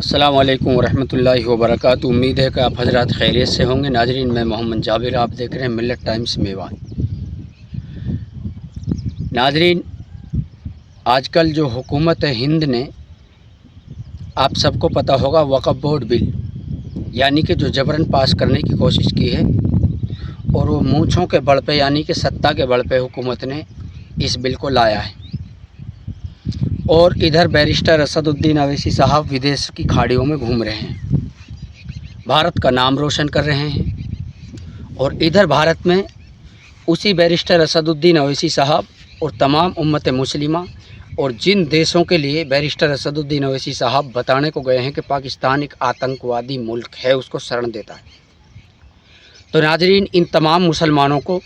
अस्सलाम वालेकुम वरहमतुल्लाहि वबरकातुहू। उम्मीद है कि आप हज़रात खैरियत से होंगे। नाजरीन, मैं मोहम्मद जाबिर, आप देख रहे हैं मिल्लत टाइम्स मेवात। नाजरीन, आजकल जो हुकूमत हिंद ने, आप सबको पता होगा, वक़्फ़ बोर्ड बिल यानी कि जो जबरन पास करने की कोशिश की है, और वो मूँछों के बल पे यानी कि सत्ता के बल पे हुकूमत ने इस बिल को लाया है। और इधर बैरिस्टर असदुद्दीन अवैसी साहब विदेश की खाड़ियों में घूम रहे हैं, भारत का नाम रोशन कर रहे हैं। और इधर भारत में उसी बैरिस्टर असदुद्दीन अवैसी साहब और तमाम उम्मत मुस्लिमा और जिन देशों के लिए बैरिस्टर असदुद्दीन अवैसी साहब बताने को गए हैं कि पाकिस्तान एक आतंकवादी मुल्क है, उसको शरण देता है। तो नाजरीन, इन तमाम मुसलमानों को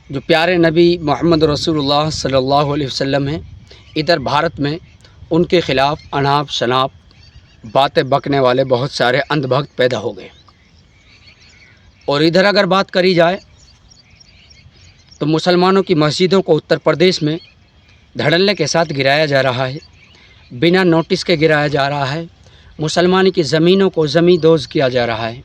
जो प्यारे नबी मोहम्मद रसूलुल्लाह सल्लल्लाहु अलैहि वसल्लम हैं, इधर भारत में उनके ख़िलाफ़ अनाप शनाप बातें बकने वाले बहुत सारे अंधभक्त पैदा हो गए। और इधर अगर बात करी जाए तो मुसलमानों की मस्जिदों को उत्तर प्रदेश में धड़ल्ले के साथ गिराया जा रहा है, बिना नोटिस के गिराया जा रहा है। मुसलमान की ज़मीनों को ज़मींदोज़ किया जा रहा है,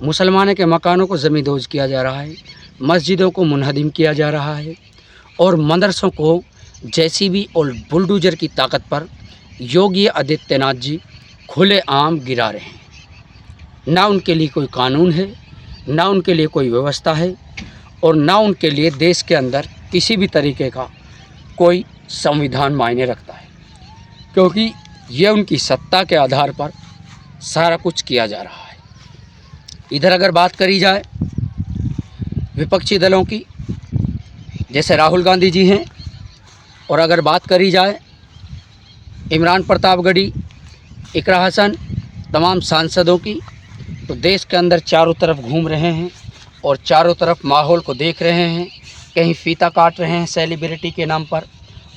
मुसलमानों के मकानों को ज़मींदोज़ किया जा रहा है, मस्जिदों को मुनहदिम किया जा रहा है, और मदरसों को जेसीबी और बुलडोजर की ताकत पर योगी आदित्यनाथ जी खुले आम गिरा रहे हैं। ना उनके लिए कोई कानून है, ना उनके लिए कोई व्यवस्था है, और ना उनके लिए देश के अंदर किसी भी तरीके का कोई संविधान मायने रखता है, क्योंकि ये उनकी सत्ता के आधार पर सारा कुछ किया जा रहा है। इधर अगर बात करी जाए विपक्षी दलों की, जैसे राहुल गांधी जी हैं, और अगर बात करी जाए इमरान प्रतापगढ़ी, इकरा हसन, तमाम सांसदों की, तो देश के अंदर चारों तरफ घूम रहे हैं और चारों तरफ माहौल को देख रहे हैं। कहीं फ़ीता काट रहे हैं सेलिब्रिटी के नाम पर,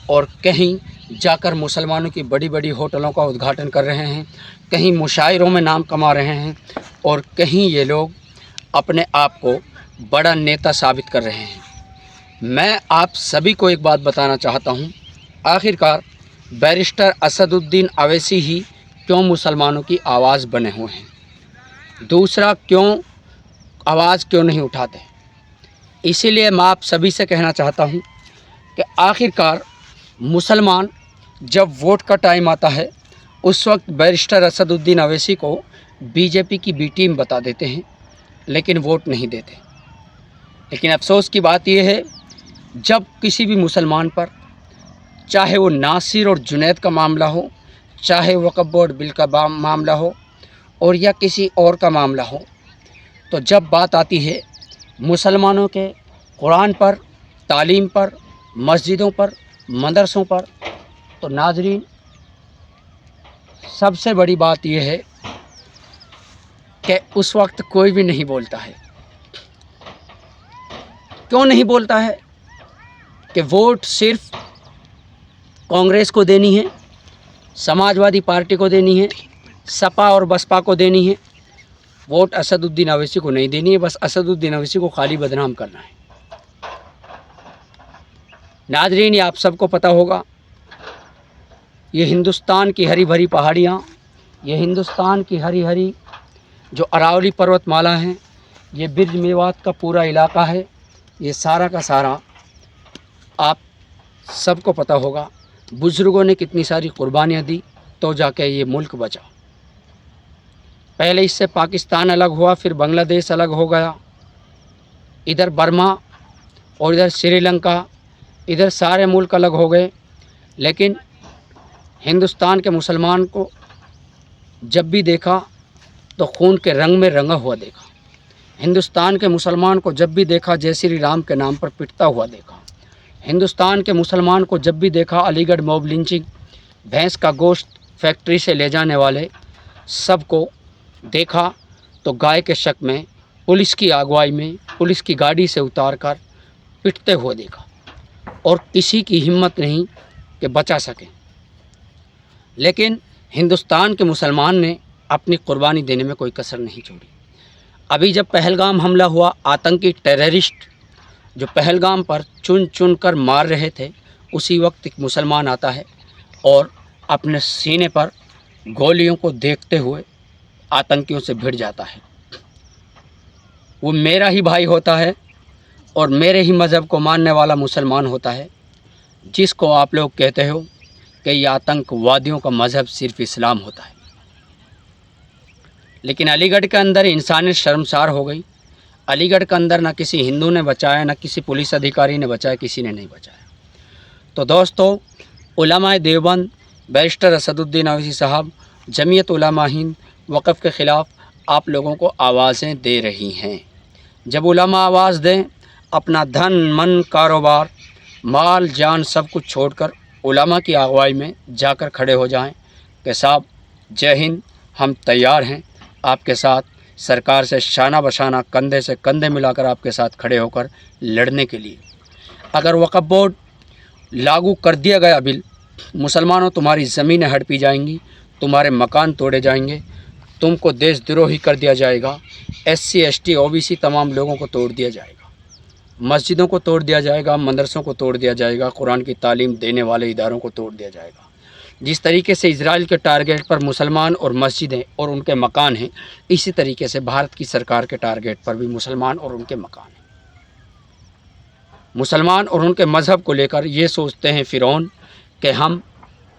और कहीं जाकर मुसलमानों की बड़ी बड़ी होटलों का उद्घाटन कर रहे हैं, कहीं मुशायरों में नाम कमा रहे हैं, और कहीं ये लोग अपने आप को बड़ा नेता साबित कर रहे हैं। मैं आप सभी को एक बात बताना चाहता हूँ, आखिरकार बैरिस्टर असदुद्दीन अवैसी ही क्यों मुसलमानों की आवाज़ बने हुए हैं, दूसरा क्यों आवाज़ क्यों नहीं उठाते। इसीलिए मैं आप सभी से कहना चाहता हूँ कि आखिरकार मुसलमान जब वोट का टाइम आता है, उस वक्त बैरिस्टर असदुद्दीन अवैसी को बीजेपी की बी टीम बता देते हैं, लेकिन वोट नहीं देते। लेकिन अफसोस की बात यह है, जब किसी भी मुसलमान पर, चाहे वो नासिर और जुनैद का मामला हो, चाहे वक़्फ़ बोर्ड बिल का मामला हो, और या किसी और का मामला हो, तो जब बात आती है मुसलमानों के कुरान पर, तालीम पर, मस्जिदों पर, मदरसों पर, तो नाजरीन सबसे बड़ी बात यह है कि उस वक्त कोई भी नहीं बोलता है। क्यों नहीं बोलता है? कि वोट सिर्फ कांग्रेस को देनी है, समाजवादी पार्टी को देनी है, सपा और बसपा को देनी है, वोट असदुद्दीन अवैसी को नहीं देनी है। बस असदुद्दीन अवैसी को खाली बदनाम करना है। नाजरीन, ये आप सबको पता होगा, ये हिंदुस्तान की हरी भरी पहाड़ियाँ, ये हिंदुस्तान की हरी हरी जो अरावली पर्वतमाला हैं, ये बिरज मेवात का पूरा इलाका है, ये सारा का सारा आप सबको पता होगा बुज़ुर्गों ने कितनी सारी कुर्बानियाँ दी तो जाके ये मुल्क बचा। पहले इससे पाकिस्तान अलग हुआ, फिर बांग्लादेश अलग हो गया, इधर बर्मा और इधर श्रीलंका, इधर सारे मुल्क अलग हो गए। लेकिन हिंदुस्तान के मुसलमान को जब भी देखा तो खून के रंग में रंगा हुआ देखा। हिंदुस्तान के मुसलमान को जब भी देखा जय श्री राम के नाम पर पिटता हुआ देखा। हिंदुस्तान के मुसलमान को जब भी देखा अलीगढ़ मॉब लिंचिंग, भैंस का गोश्त फैक्ट्री से ले जाने वाले सबको देखा तो गाय के शक में पुलिस की अगुवाई में पुलिस की गाड़ी से उतार कर पिटते हुए देखा, और किसी की हिम्मत नहीं कि बचा सके। लेकिन हिंदुस्तान के मुसलमान ने अपनी कुर्बानी देने में कोई कसर नहीं छोड़ी। अभी जब पहलगाम हमला हुआ, आतंकी टेररिस्ट जो पहलगाम पर चुन चुन कर मार रहे थे, उसी वक्त एक मुसलमान आता है और अपने सीने पर गोलियों को देखते हुए आतंकियों से भिड़ जाता है। वो मेरा ही भाई होता है और मेरे ही मज़हब को मानने वाला मुसलमान होता है, जिसको आप लोग कहते हो कि ये आतंकवादियों का मज़हब सिर्फ इस्लाम होता है। लेकिन अलीगढ़ के अंदर इंसानियत शर्मसार हो गई। अलीगढ़ के अंदर ना किसी हिंदू ने बचाया, ना किसी पुलिस अधिकारी ने बचाया, किसी ने नहीं बचाया। तो दोस्तों, उलमाए देवबंद, बैरिस्टर असदुद्दीन अवैसी साहब, जमीयत उलमा हिंद वक़फ़ के ख़िलाफ़ आप लोगों को आवाज़ें दे रही हैं। जब उलमा आवाज़ दें, अपना धन मन कारोबार माल जान सब कुछ छोड़कर उलमा की अगुवाई में जाकर खड़े हो जाएं कि साहब जय हिंद, हम तैयार हैं आपके साथ सरकार से शाना बशाना कंधे से कंधे मिलाकर आपके साथ खड़े होकर लड़ने के लिए। अगर वक़फ़ बोर्ड लागू कर दिया गया बिल, मुसलमानों तुम्हारी ज़मीनें हड़पी जाएंगी, तुम्हारे मकान तोड़े जाएंगे, तुमको देशद्रोही कर दिया जाएगा, SC ST OBC तमाम लोगों को तोड़ दिया जाएगा, मस्जिदों को तोड़ दिया जाएगा, मदरसों को तोड़ दिया जाएगा, कुरान की तालीम देने वाले इदारों को तोड़ दिया जाएगा। जिस तरीके से इजराइल के टारगेट पर मुसलमान और मस्जिदें और उनके मकान हैं, इसी तरीके से भारत की सरकार के टारगेट पर भी मुसलमान और उनके मकान हैं। मुसलमान और उनके मज़हब को लेकर ये सोचते हैं फ़िरौन कि हम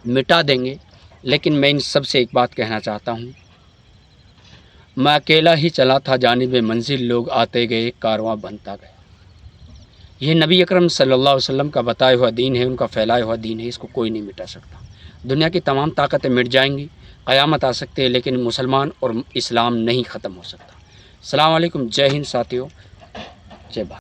मिटा देंगे। लेकिन मैं इन सब से एक बात कहना चाहता हूँ, मैं अकेला ही चला था जानिब मंजिल, लोग आते गए कारवां बनता गया। ये नबी अकरम सल्लल्लाहु अलैहि वसल्लम का बताया हुआ दीन है, उनका फैलाया हुआ दीन है, इसको कोई नहीं मिटा सकता। दुनिया की तमाम ताकतें मिट जाएंगी, क़यामत आ सकती है, लेकिन मुसलमान और इस्लाम नहीं ख़त्म हो सकता। अस्सलाम वालेकुम, जय हिंद साथियों, जय भारत।